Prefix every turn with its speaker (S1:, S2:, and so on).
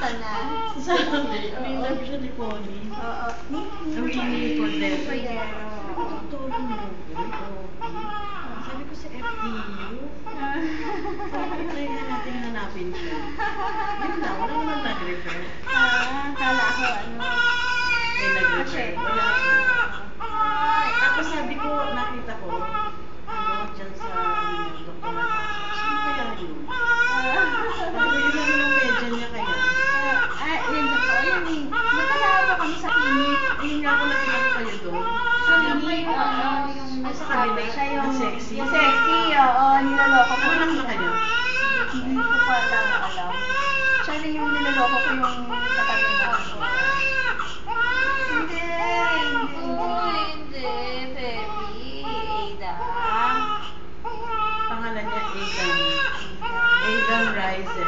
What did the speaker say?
S1: Nakita na.
S2: Love siya ni Connie.
S1: Oo.
S2: Winnie Cordero.
S1: Cordero.
S2: Totoo mo, sabi ko sa FPU. Try na natin hanapin siya. Yun na, wala naman nag-refer.
S1: Kala ko ano.
S2: May nag-refer. Wala po. Tapos sabi ko, nakita ko, dyan sa Dr. Natasha. Sino kaya yun? Sabi ko, yun lang yung medyan niya kaya.
S1: Yun po. Yun eh. Magkasama kami sa clinic.
S2: Ayun nga ako nakita ko kayo doon.
S1: Clinic, yung
S2: Sa kabila,
S1: siya yung
S2: sexy.
S1: Yung sexy, oo. Nilaloko ko.
S2: Anak na kayo?
S1: Hindi ko pa lang alam. Siya na yung nilaloko ko yung katabi mo. Hindi. Hindi. Feby. Ada.
S2: Pangalan niya Aidan. Aidan Rice.